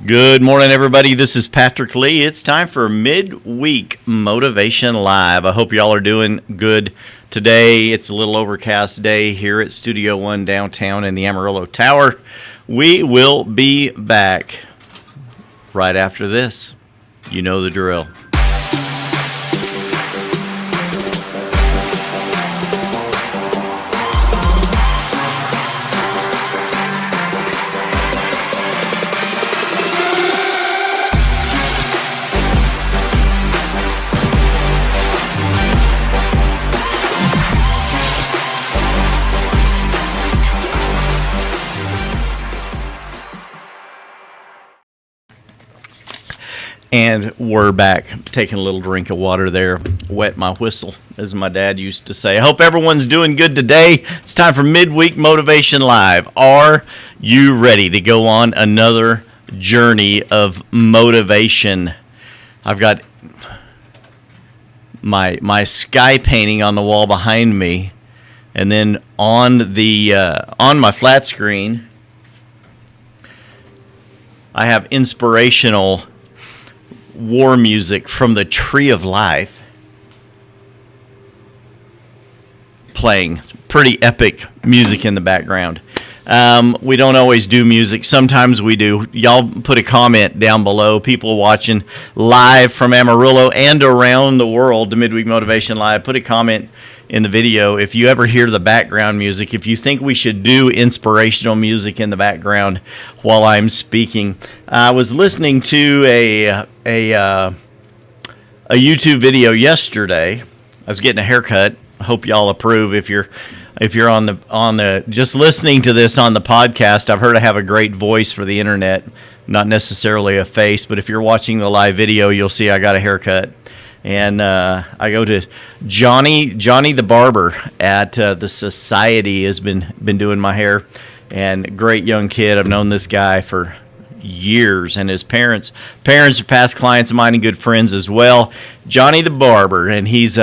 Good morning, everybody. This is Patrick Lee. It's time for Midweek Motivation Live. I hope y'all are doing good today. It's a little overcast day here at Studio One downtown in the Amarillo Tower. We will be back right after this. You know the drill. And we're back. Taking a little drink of water there. Wet my whistle, as my dad used to say. I hope everyone's doing good today. It's time for Midweek Motivation Live. Are you ready to go on another journey of motivation? I've got my sky painting on the wall behind me, and then on my flat screen, I have inspirational war music from the Tree of Life playing. Some pretty epic music in the background. We don't always do music. Sometimes we do. Y'all put a comment down below. People watching live from Amarillo and around the world to Midweek Motivation Live, put a comment in the video if you ever hear the background music, if you think we should do inspirational music in the background while I'm speaking. I was listening to a YouTube video yesterday. I was getting a haircut. I hope y'all approve. If you're on the just listening to this on the podcast, I've heard I have a great voice for the internet, not necessarily a face, but if you're watching the live video, you'll see I got a haircut. And I go to Johnny the barber at the Society has been doing my hair, and great young kid. I've known this guy for years, and his parents are past clients of mine and good friends as well. Johnny the barber, and he's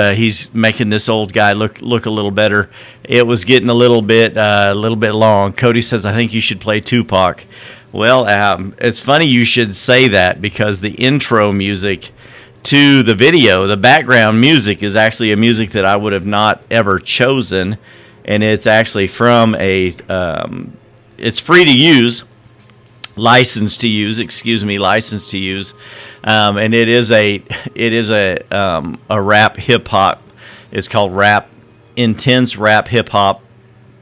making this old guy look a little better. It was getting a little bit long. Cody says, I think you should play Tupac. Well, it's funny you should say that, because the intro music to the video, the background music, is actually a music that I would have not ever chosen, and it's actually from it's free to use, licensed to use, and it is a rap hip hop. It's called intense rap hip hop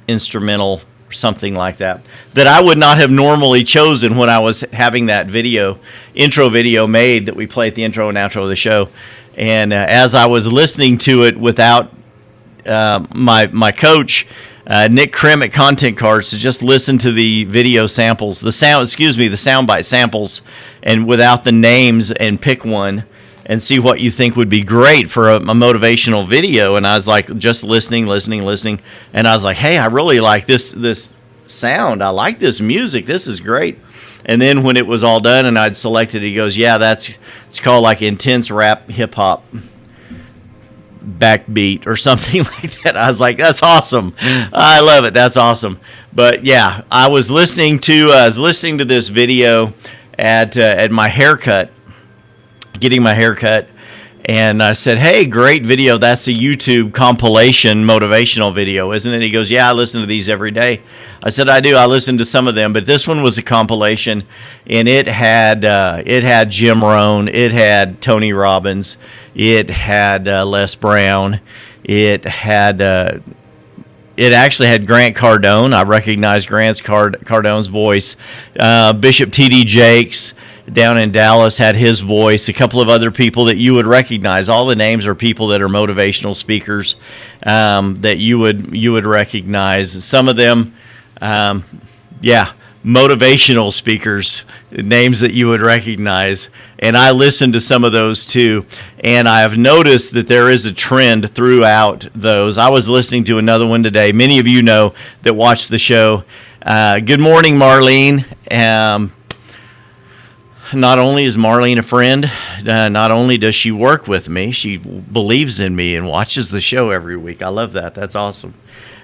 instrumental, something like that I would not have normally chosen when I was having that intro video made that we play at the intro and outro of the show. And as I was listening to it without my coach, Nick Krim at Content Cards, to just listen to the video samples, the soundbite samples, and without the names, and pick one and see what you think would be great for a motivational video. And I was like, just listening, and I was like, hey, I really like this sound. I like this music. This is great. And then when it was all done and I'd selected, he goes, yeah, it's called like intense rap hip hop backbeat or something like that. I was like, that's awesome. I love it. That's awesome. But yeah, I was listening to this video at my haircut, getting my haircut, and I said, hey, great video. That's a YouTube compilation motivational video, isn't it? He goes, yeah, I listen to these every day. I said, I do. I listen to some of them, but this one was a compilation, and it had Jim Rohn, it had Tony Robbins, it had Les Brown, it actually had Grant Cardone. I recognized Cardone's voice. Bishop T.D. Jakes down in Dallas had his voice. A couple of other people that you would recognize. All the names are people that are motivational speakers that you would recognize. Some of them, motivational speakers, names that you would recognize. And I listened to some of those too. And I have noticed that there is a trend throughout those. I was listening to another one today. Many of you know that watch the show. Good morning, Marlene. Not only is Marlene a friend, not only does she work with me, she believes in me and watches the show every week. I love that. That's awesome.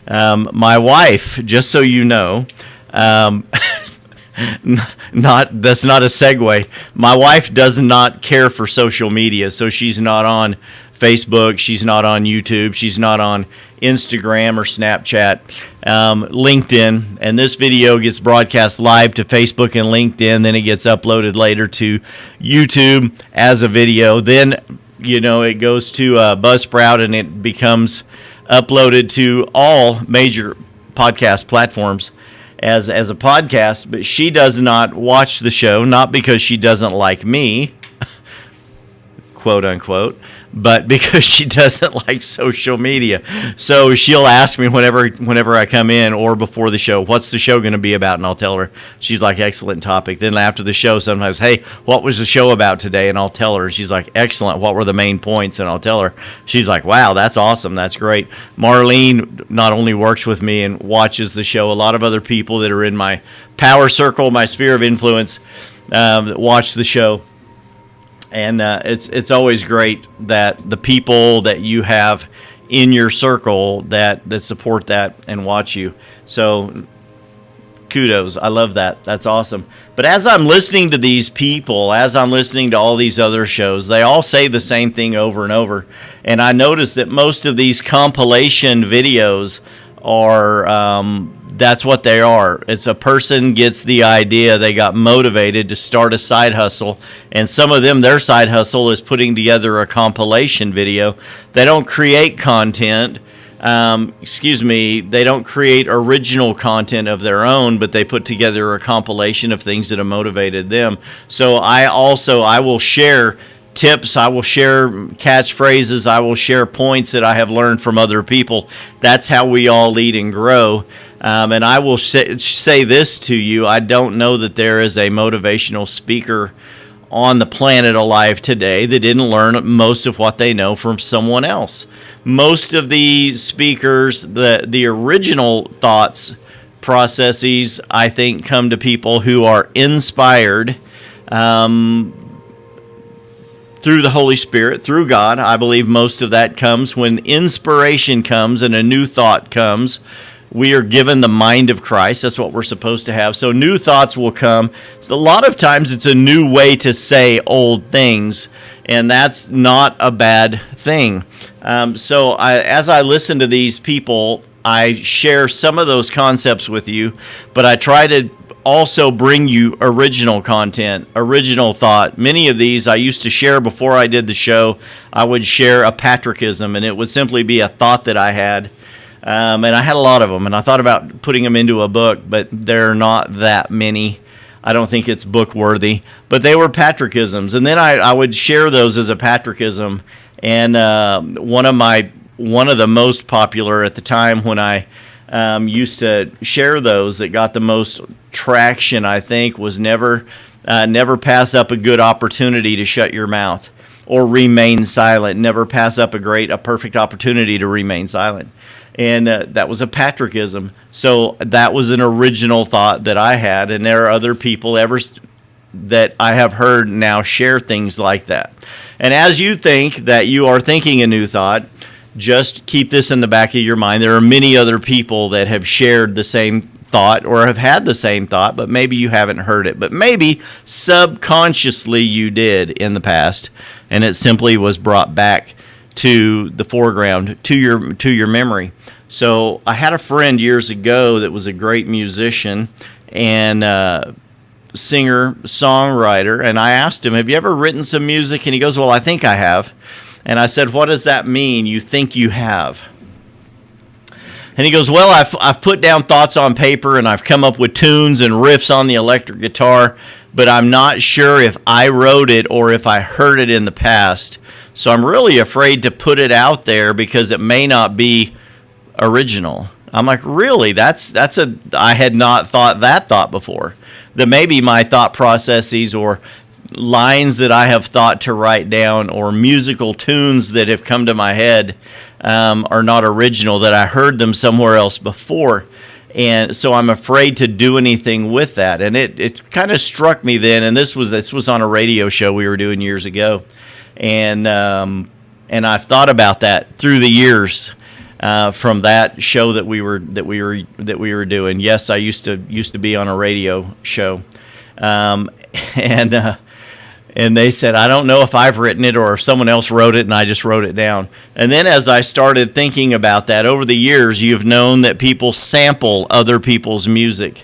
My wife, just so you know, not that's not a segue. My wife does not care for social media, so she's not on Facebook, she's not on YouTube, she's not on Instagram or Snapchat, LinkedIn, and this video gets broadcast live to Facebook and LinkedIn. Then it gets uploaded later to YouTube as a video. Then it goes to Buzzsprout, and it becomes uploaded to all major podcast platforms as a podcast. But she does not watch the show, not because she doesn't like me, quote unquote, but because she doesn't like social media. So she'll ask me whenever I come in or before the show, what's the show going to be about? And I'll tell her. She's like, excellent topic. Then after the show, sometimes, hey, what was the show about today? And I'll tell her. She's like, excellent. What were the main points? And I'll tell her. She's like, wow, that's awesome. That's great. Marlene not only works with me and watches the show, a lot of other people that are in my power circle, my sphere of influence, that watch the show. And it's always great that the people that you have in your circle that support that and watch you. So kudos. I love that. That's awesome. But as I'm listening to these people, as I'm listening to all these other shows, they all say the same thing over and over. And I notice that most of these compilation videos are that's what they are. It's a person gets the idea, they got motivated to start a side hustle, and some of them, their side hustle is putting together a compilation video. They don't create content. They don't create original content of their own, but they put together a compilation of things that have motivated them. So I will share tips, I will share catchphrases, I will share points that I have learned from other people. That's how we all lead and grow. And I will say this to you, I don't know that there is a motivational speaker on the planet alive today that didn't learn most of what they know from someone else. Most of the speakers, the original thoughts, processes, I think, come to people who are inspired through the Holy Spirit, through God. I believe most of that comes when inspiration comes and a new thought comes. We are given the mind of Christ. That's what we're supposed to have. So new thoughts will come. So a lot of times it's a new way to say old things, and that's not a bad thing. As I listen to these people, I share some of those concepts with you, but I try to also bring you original content, original thought. Many of these I used to share before I did the show. I would share a Patrickism, and it would simply be a thought that I had. And I had a lot of them, and I thought about putting them into a book, but there are not that many. I don't think it's book worthy, but they were Patrickisms. And then I would share those as a Patrickism. And one of the most popular at the time when I used to share those that got the most traction, I think, was never pass up a good opportunity to shut your mouth or remain silent. Never pass up a perfect opportunity to remain silent. And that was a Patrickism. So that was an original thought that I had, and there are other people that I have heard now share things like that. And as you think that you are thinking a new thought, just keep this in the back of your mind. There are many other people that have shared the same thought or have had the same thought, but maybe you haven't heard it. But maybe subconsciously you did in the past, and it simply was brought back to the foreground, to your memory. So I had a friend years ago that was a great musician and singer, songwriter, and I asked him, have you ever written some music? And he goes, well, I think I have. And I said, what does that mean, you think you have? And he goes, well, I've put down thoughts on paper, and I've come up with tunes and riffs on the electric guitar, but I'm not sure if I wrote it or if I heard it in the past. So I'm really afraid to put it out there because it may not be original. I'm like, really? I had not thought that thought before. That maybe my thought processes or lines that I have thought to write down or musical tunes that have come to my head are not original, that I heard them somewhere else before. And so I'm afraid to do anything with that. And it kind of struck me then, and this was on a radio show we were doing years ago. And I've thought about that through the years. from that show that we were doing. Yes, I used to be on a radio show, um, and they said, I don't know if I've written it or if someone else wrote it, and I just wrote it down. And then as I started thinking about that, over the years, you've known that people sample other people's music.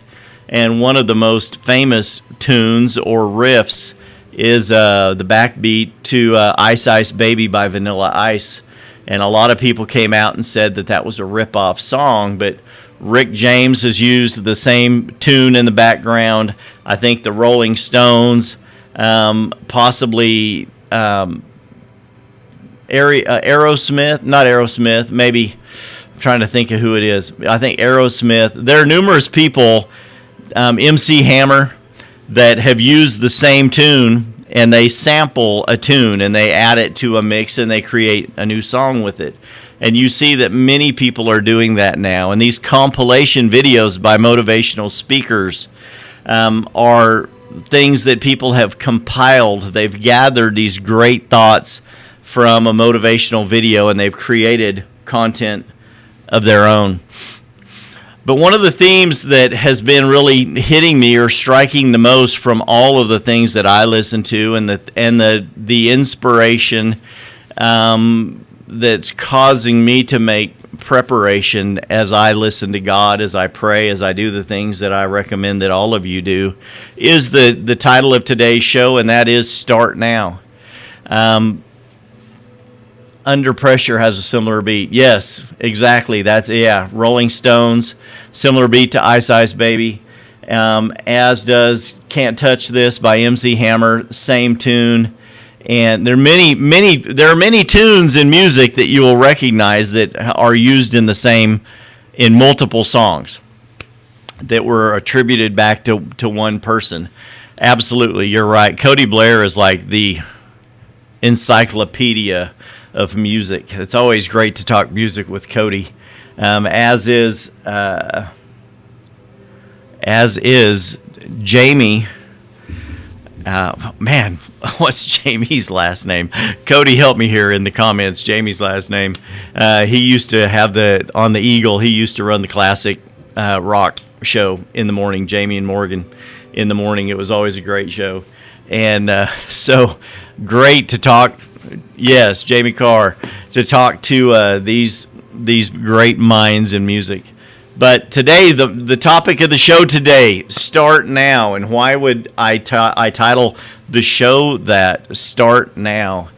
And one of the most famous tunes or riffs is the backbeat to Ice Ice Baby by Vanilla Ice. And a lot of people came out and said that that was a rip-off song, but Rick James has used the same tune in the background. I think the Rolling Stones, possibly Aerosmith, not Aerosmith, maybe I'm trying to think of who it is. I think Aerosmith. There are numerous people, MC Hammer, that have used the same tune, and they sample a tune and they add it to a mix and they create a new song with it. And you see that many people are doing that now. And these compilation videos by motivational speakers are things that people have compiled. They've gathered these great thoughts from a motivational video and they've created content of their own. But one of the themes that has been really hitting me or striking the most from all of the things that I listen to and the inspiration that's causing me to make preparation as I listen to God, as I pray, as I do the things that I recommend that all of you do, is the title of today's show, and that is Start Now. Under Pressure has a similar beat. Yes, exactly. Rolling Stones, similar beat to Ice Ice Baby. As does Can't Touch This by MC Hammer, same tune. And there are many tunes in music that you will recognize that are used in multiple songs that were attributed back to one person. Absolutely, you're right. Cody Blair is like the encyclopedia of music. It's always great to talk music with Cody, as is Jamie. Man, what's Jamie's last name? Cody, help me here in the comments. Jamie's last name. He used to have on the Eagle. He used to run the classic rock show in the morning. Jamie and Morgan in the morning. It was always a great show, and so great to talk. Yes, Jamie Carr, to talk to these great minds in music. But today, the topic of the show today, Start Now. And why would I title the show that, Start Now?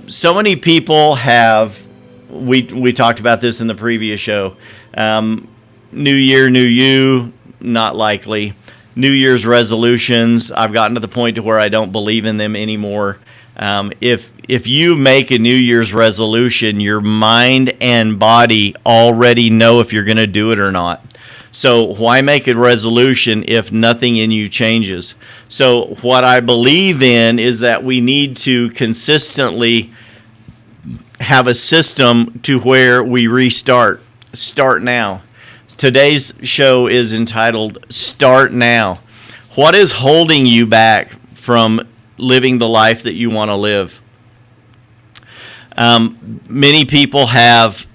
So many people have, we talked about this in the previous show, New Year, New You, not likely. New Year's resolutions, I've gotten to the point to where I don't believe in them anymore. If you make a New Year's resolution, your mind and body already know if you're going to do it or not. So why make a resolution if nothing in you changes? So what I believe in is that we need to consistently have a system to where we restart. Start now. Today's show is entitled Start Now. What is holding you back from living the life that you want to live? Many people have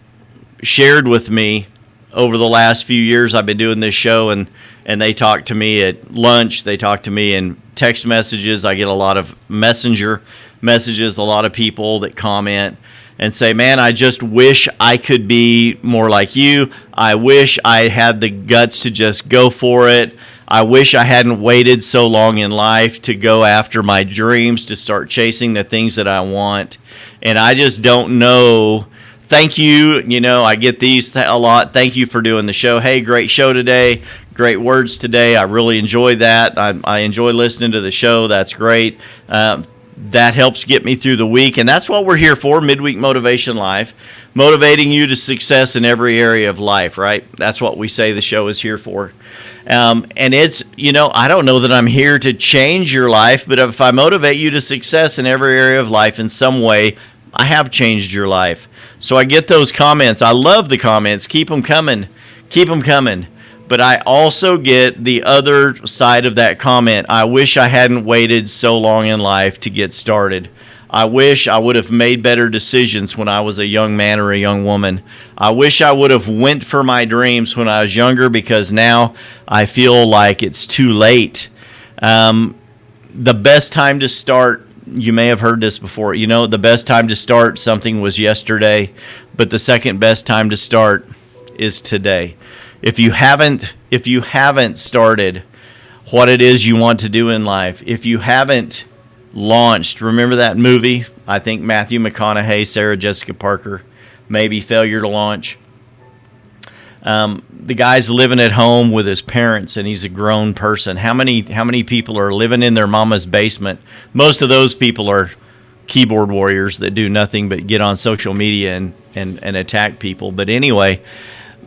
shared with me over the last few years. I've been doing this show, and they talk to me at lunch. They talk to me in text messages. I get a lot of messenger messages, a lot of people that comment and say, man, I just wish I could be more like you. I wish I had the guts to just go for it. I wish I hadn't waited so long in life to go after my dreams, to start chasing the things that I want. And I just don't know. Thank you. I get these a lot. Thank you for doing the show. Hey, great show today. Great words today. I really enjoyed that. I enjoy listening to the show. That's great. That helps get me through the week. And that's what we're here for, Midweek Motivation Live, motivating you to success in every area of life, right? That's what we say the show is here for. And it's, I don't know that I'm here to change your life, but if I motivate you to success in every area of life in some way, I have changed your life. So I get those comments. I love the comments. Keep them coming. Keep them coming. But I also get the other side of that comment. I wish I hadn't waited so long in life to get started. I wish I would have made better decisions when I was a young man or a young woman. I wish I would have went for my dreams when I was younger, because now I feel like it's too late. The best time to start, you may have heard this before, the best time to start something was yesterday, but the second best time to start is today. If you haven't started what it is you want to do in life, if you haven't launched, remember that movie? I think Matthew McConaughey, Sarah Jessica Parker, maybe Failure to Launch. The guy's living at home with his parents, and he's a grown person. How many people are living in their mama's basement? Most of those people are keyboard warriors that do nothing but get on social media and attack people. But anyway,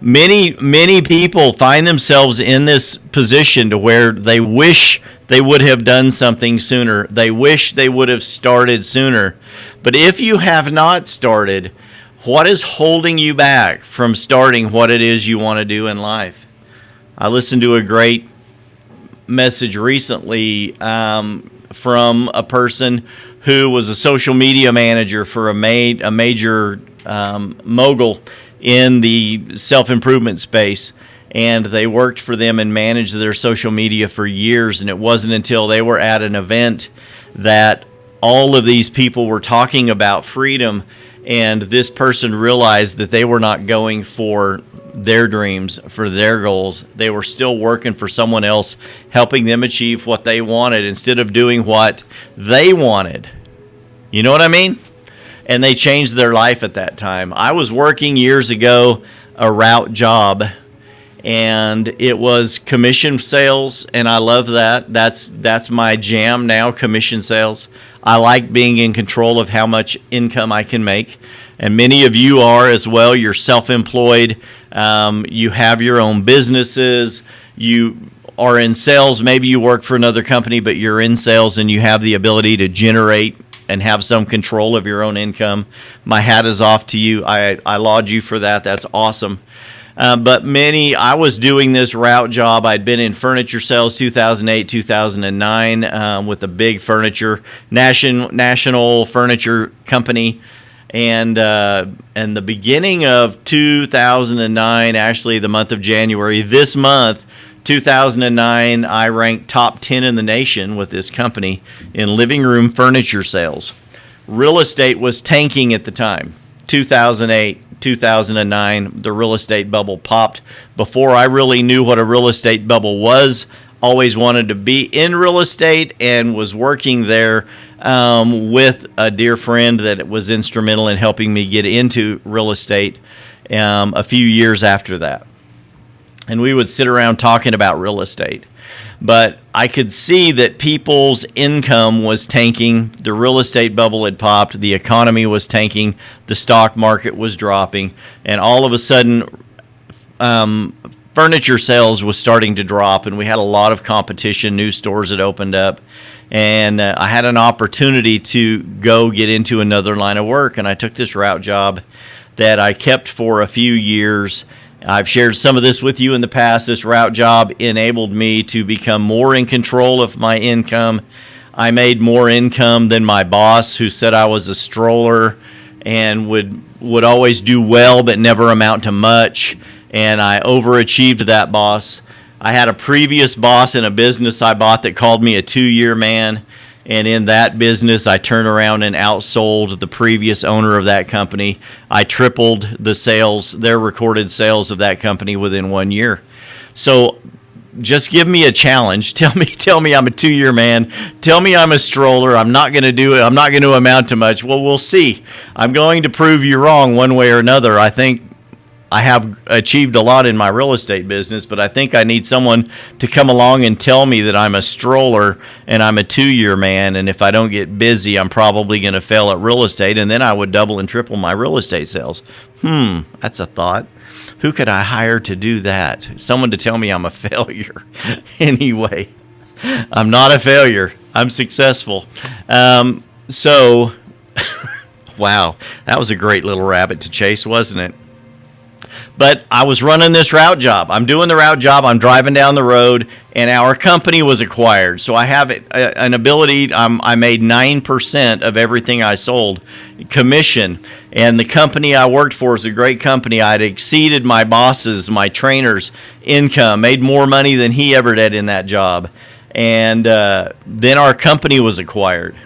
many people find themselves in this position to where they wish they would have done something sooner. They wish they would have started sooner. But if you have not started, what is holding you back from starting what it is you want to do in life? I listened to a great message recently from a person who was a social media manager for a major mogul in the self-improvement space. And they worked for them and managed their social media for years. And it wasn't until they were at an event that all of these people were talking about freedom, and this person realized that they were not going for their dreams, for their goals. They were still working for someone else, helping them achieve what they wanted instead of doing what they wanted. You know what I mean? And they changed their life at that time. I was working years ago a route job, and it was commission sales, and I love that. That's my jam now, commission sales. I like being in control of how much income I can make, and many of you are as well. You're self-employed. You have your own businesses. You are in sales. Maybe you work for another company, but you're in sales and you have the ability to generate and have some control of your own income. My hat is off to you. I laud you for that. That's awesome. But I was doing this route job. I'd been in furniture sales 2008, 2009 with a big national furniture company. And the beginning of 2009, actually the month of January, this month, 2009, I ranked top 10 in the nation with this company in living room furniture sales. Real estate was tanking at the time. 2008, 2009, the real estate bubble popped. Before I really knew what a real estate bubble was, always wanted to be in real estate and was working there with a dear friend that was instrumental in helping me get into real estate a few years after that. And we would sit around talking about real estate. But I could see that people's income was tanking. The real estate bubble had popped. The economy was tanking. The stock market was dropping. And all of a sudden, furniture sales was starting to drop. And we had a lot of competition. New stores had opened up. And I had an opportunity to go get into another line of work. And I took this route job that I kept for a few years. I've shared some of this with you in the past. This route job enabled me to become more in control of my income. I made more income than my boss, who said I was a stroller and would always do well but never amount to much. And I overachieved that boss. I had a previous boss in a business I bought that called me a 2-year man. And in that business, I turned around and outsold the previous owner of that company. I tripled the sales, their recorded sales of that company within 1 year. So just give me a challenge. Tell me I'm a 2-year man. Tell me I'm a stroller. I'm not going to do it. I'm not going to amount to much. Well, we'll see. I'm going to prove you wrong one way or another. I think I have achieved a lot in my real estate business, but I think I need someone to come along and tell me that I'm a stroller and I'm a 2-year man, and if I don't get busy, I'm probably going to fail at real estate, and then I would double and triple my real estate sales. That's a thought. Who could I hire to do that? Someone to tell me I'm a failure. Anyway, I'm not a failure. I'm successful. Wow, that was a great little rabbit to chase, wasn't it? But I was running this route job. I'm doing the route job. I'm driving down the road, and our company was acquired. So I have an ability. I made 9% of everything I sold, commission. And the company I worked for is a great company. I'd exceeded my bosses, my trainers' income, made more money than he ever did in that job. And then our company was acquired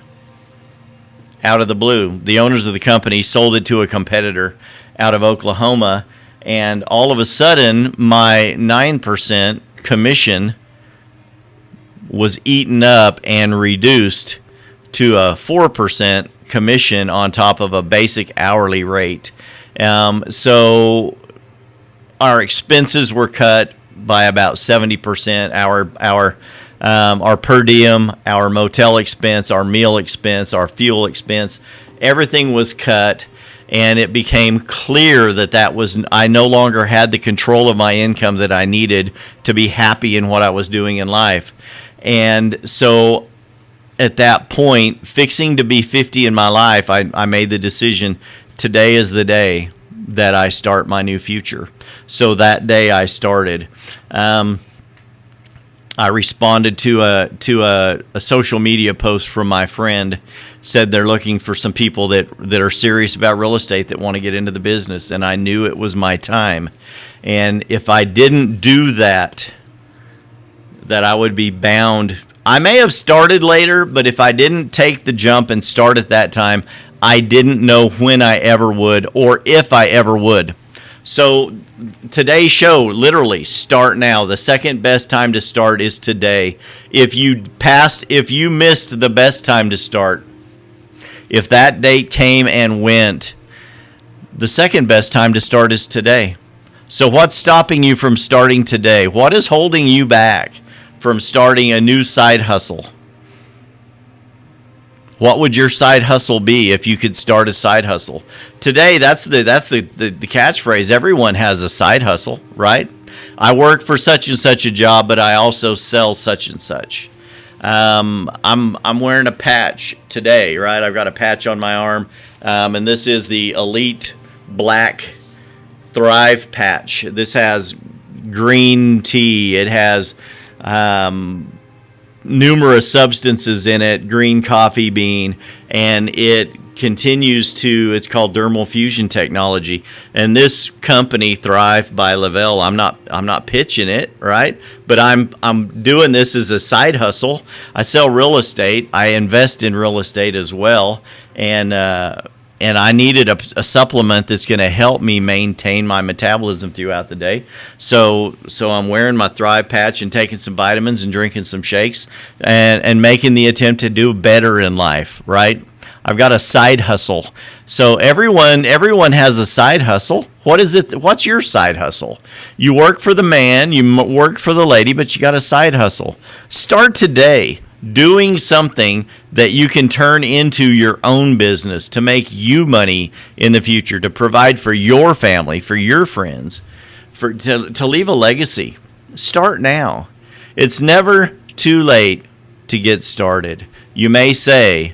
out of the blue. The owners of the company sold it to a competitor out of Oklahoma. And all of a sudden, my 9% commission was eaten up and reduced to a 4% commission on top of a basic hourly rate. So our expenses were cut by about 70%. Our per diem, our motel expense, our meal expense, our fuel expense, everything was cut. And it became clear that I no longer had the control of my income that I needed to be happy in what I was doing in life. And so at that point, fixing to be 50 in my life, I made the decision, today is the day that I start my new future. So that day I started. I responded to a social media post from my friend, said they're looking for some people that are serious about real estate that want to get into the business, and I knew it was my time. And if I didn't do that I would be bound. I may have started later, but if I didn't take the jump and start at that time, I didn't know when I ever would or if I ever would. So today's show, literally, start now. The second best time to start is today. If you missed the best time to start, if that date came and went, the second best time to start is today. So what's stopping you from starting today? What is holding you back from starting a new side hustle? What would your side hustle be if you could start a side hustle? Today, that's the catchphrase. Everyone has a side hustle, right? I work for such and such a job, but I also sell such and such. I'm wearing a patch today, right? I've got a patch on my arm, and this is the Elite Black Thrive patch. This has green tea. It has numerous substances in it, green coffee bean, and it continues to, it's called dermal fusion technology. And this company, Thrive by Lavelle, I'm not pitching it, right? But I'm doing this as a side hustle. I sell real estate. I invest in real estate as well. And I needed a supplement that's going to help me maintain my metabolism throughout the day. So I'm wearing my Thrive patch and taking some vitamins and drinking some shakes and making the attempt to do better in life, right? I've got a side hustle. So everyone has a side hustle. What is it? What's your side hustle? You work for the man, you work for the lady, but you got a side hustle. Start today doing something that you can turn into your own business to make you money in the future, to provide for your family, for your friends, to leave a legacy. Start now. It's never too late to get started. You may say,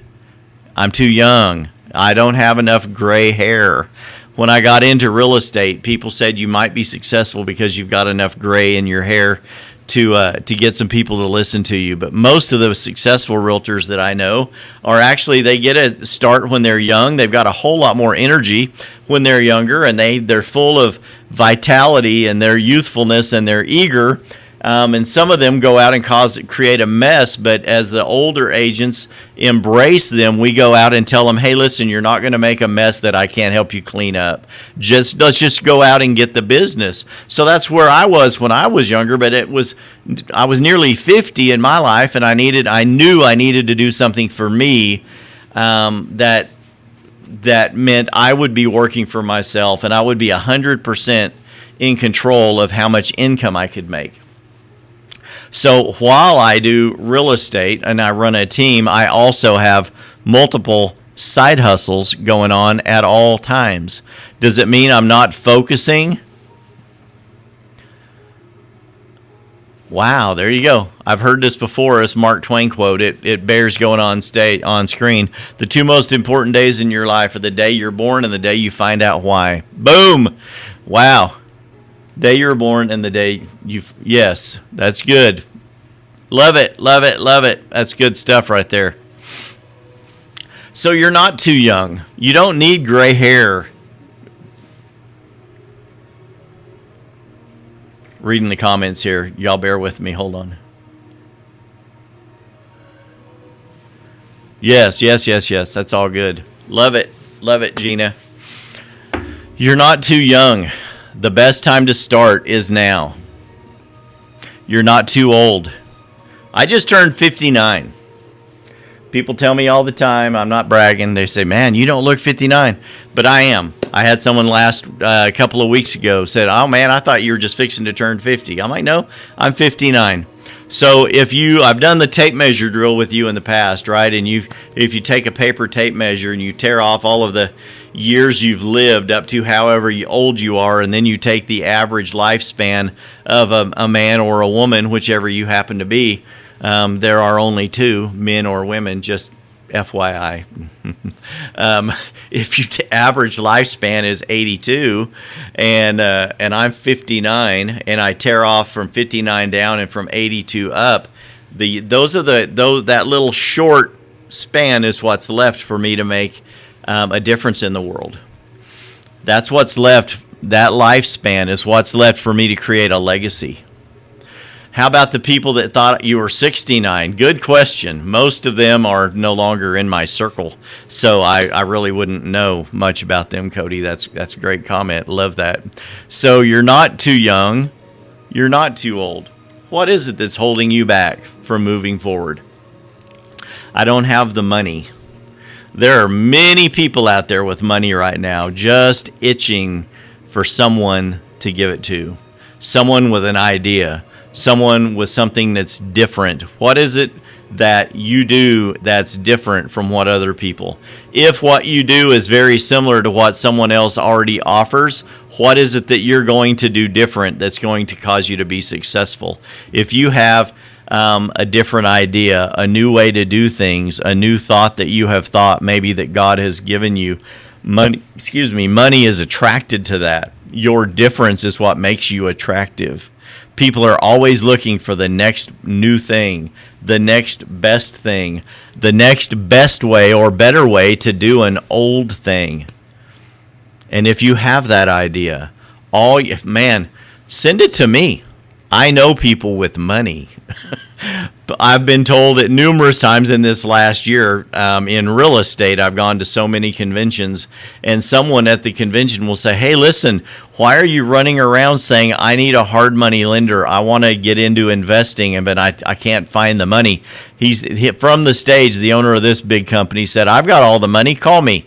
I'm too young. I don't have enough gray hair. When I got into real estate, people said you might be successful because you've got enough gray in your hair to get some people to listen to you. But most of the successful realtors that I know are actually, they get a start when they're young. They've got a whole lot more energy when they're younger, and they're full of vitality and their youthfulness, and they're eager. And some of them go out and create a mess, but as the older agents embrace them, we go out and tell them, hey, listen, you're not going to make a mess that I can't help you clean up. Let's just go out and get the business. So that's where I was when I was younger, but I was nearly 50 in my life, and I knew I needed to do something for me that meant I would be working for myself, and I would be 100% in control of how much income I could make. So while I do real estate and I run a team, I also have multiple side hustles going on at all times. Does it mean I'm not focusing? Wow, there you go. I've heard this before, as Mark Twain quote. It bears going on screen. The two most important days in your life are the day you're born and the day you find out why. Boom! Wow. Day you were born and the day you. Yes, that's good. Love it, love it, love it. That's good stuff right there. So you're not too young. You don't need gray hair. Reading the comments here. Y'all bear with me. Hold on. Yes, yes, yes, yes. That's all good. Love it. Love it, Gina. You're not too young. The best time to start is now. You're not too old. I just turned 59. People tell me all the time, I'm not bragging, they say, man, you don't look 59. But I am. I had someone a couple of weeks ago said, oh man, I thought you were just fixing to turn 50. I'm like, no, I'm 59. So I've done the tape measure drill with you in the past, right? And if you take a paper tape measure and you tear off all of the years you've lived up to however old you are, and then you take the average lifespan of a man or a woman, whichever you happen to be, there are only two, men or women, just FYI. If your average lifespan is 82 and I'm 59 and I tear off from 59 down and from 82 up, that little short span is what's left for me to make a difference in the world. That's what's left. That lifespan is what's left for me to create a legacy. How about the people that thought you were 69? Good question. Most of them are no longer in my circle, so I really wouldn't know much about them, Cody. That's a great comment. Love that. So you're not too young. You're not too old. What is it that's holding you back from moving forward? I don't have the money. There are many people out there with money right now just itching for someone to give it to, someone with an idea, someone with something that's different. What is it that you do that's different from what other people? If what you do is very similar to what someone else already offers, what is it that you're going to do different that's going to cause you to be successful? If you have a different idea, a new way to do things, a new thought that you have thought maybe that God has given you, money is attracted to that. Your difference is what makes you attractive. People are always looking for the next new thing, the next best thing, the next best way or better way to do an old thing. And if you have that idea, send it to me. I know people with money. I've been told it numerous times in this last year. In real estate, I've gone to so many conventions, and someone at the convention will say, hey, listen, why are you running around saying, I need a hard money lender? I want to get into investing, but I can't find the money. From the stage, the owner of this big company said, I've got all the money. Call me.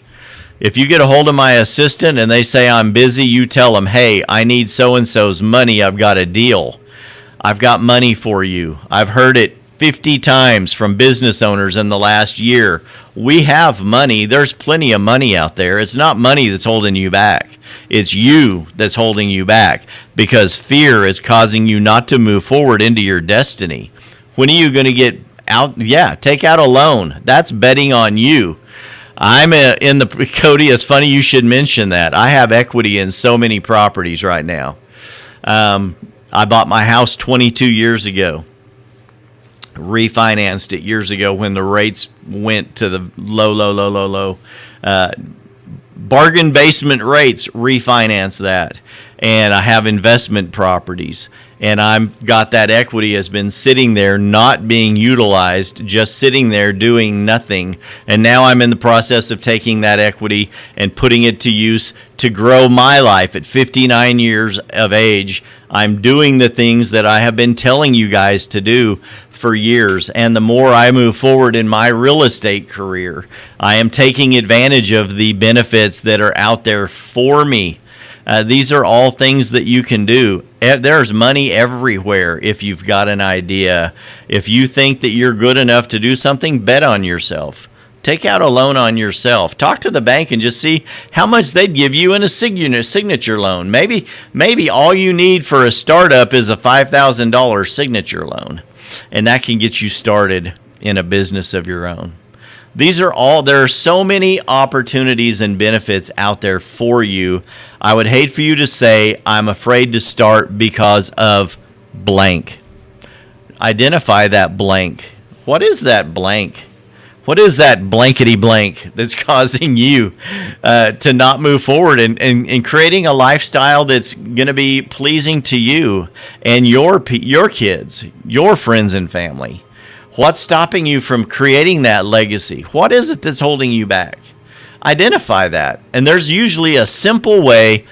If you get a hold of my assistant and they say I'm busy, you tell them, hey, I need so-and-so's money. I've got a deal. I've got money for you. I've heard it 50 times from business owners in the last year. We have money. There's plenty of money out there. It's not money that's holding you back. It's you that's holding you back because fear is causing you not to move forward into your destiny. When are you going to get out? Yeah, take out a loan. That's betting on you. Cody, it's funny you should mention that. I have equity in so many properties right now. I bought my house 22 years ago, refinanced it years ago when the rates went to the low. Bargain basement rates, refinance that. And I have investment properties. And I've got that equity has been sitting there, not being utilized, just sitting there doing nothing. And now I'm in the process of taking that equity and putting it to use to grow my life. At 59 years of age, I'm doing the things that I have been telling you guys to do for years. And the more I move forward in my real estate career, I am taking advantage of the benefits that are out there for me. These are all things that you can do. There's money everywhere if you've got an idea. If you think that you're good enough to do something, bet on yourself. Take out a loan on yourself. Talk to the bank and just see how much they'd give you in a signature loan. Maybe all you need for a startup is a $5,000 signature loan, and that can get you started in a business of your own. There are so many opportunities and benefits out there for you. I would hate for you to say, I'm afraid to start because of blank. Identify that blank. What is that blank? What is that blankety blank that's causing you to not move forward and creating a lifestyle that's going to be pleasing to you and your kids, your friends and family? What's stopping you from creating that legacy? What is it that's holding you back? Identify that. And there's usually a simple way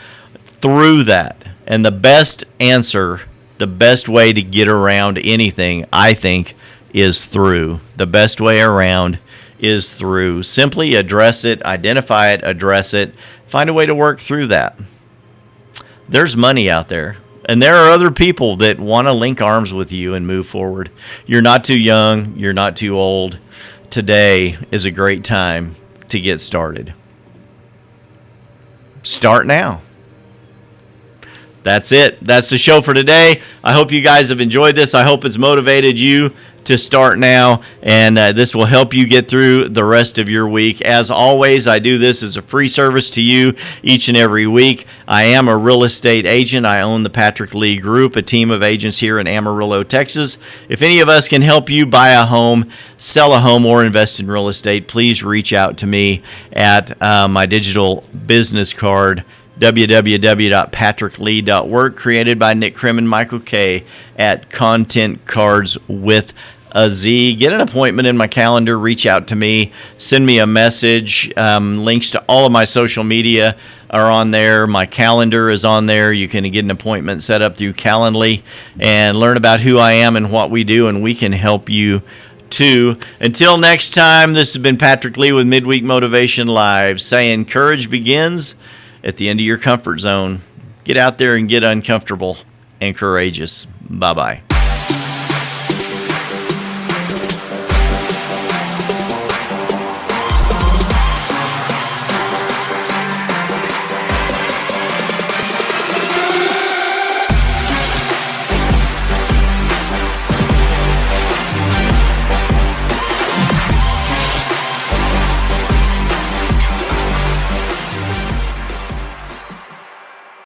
through that. And the best answer, the best way to get around anything, I think, is through. The best way around is through. Simply address it, identify it, address it, find a way to work through that. There's money out there. And there are other people that want to link arms with you and move forward. You're not too young. You're not too old. Today is a great time to get started. Start now. That's it. That's the show for today. I hope you guys have enjoyed this. I hope it's motivated you to start now, and this will help you get through the rest of your week. As always, I do this as a free service to you each and every week. I am a real estate agent. I own the Patrick Lee Group, a team of agents here in Amarillo, Texas. If any of us can help you buy a home, sell a home, or invest in real estate, please reach out to me at my digital business card, www.patricklee.work, created by Nick Krim and Michael K. at Content Cards with a Z. Get an appointment in my calendar. Reach out to me. Send me a message. Links to all of my social media are on there. My calendar is on there. You can get an appointment set up through Calendly and learn about who I am and what we do, and we can help you too. Until next time, this has been Patrick Lee with Midweek Motivation Live, saying courage begins at the end of your comfort zone. Get out there and get uncomfortable and courageous. Bye-bye.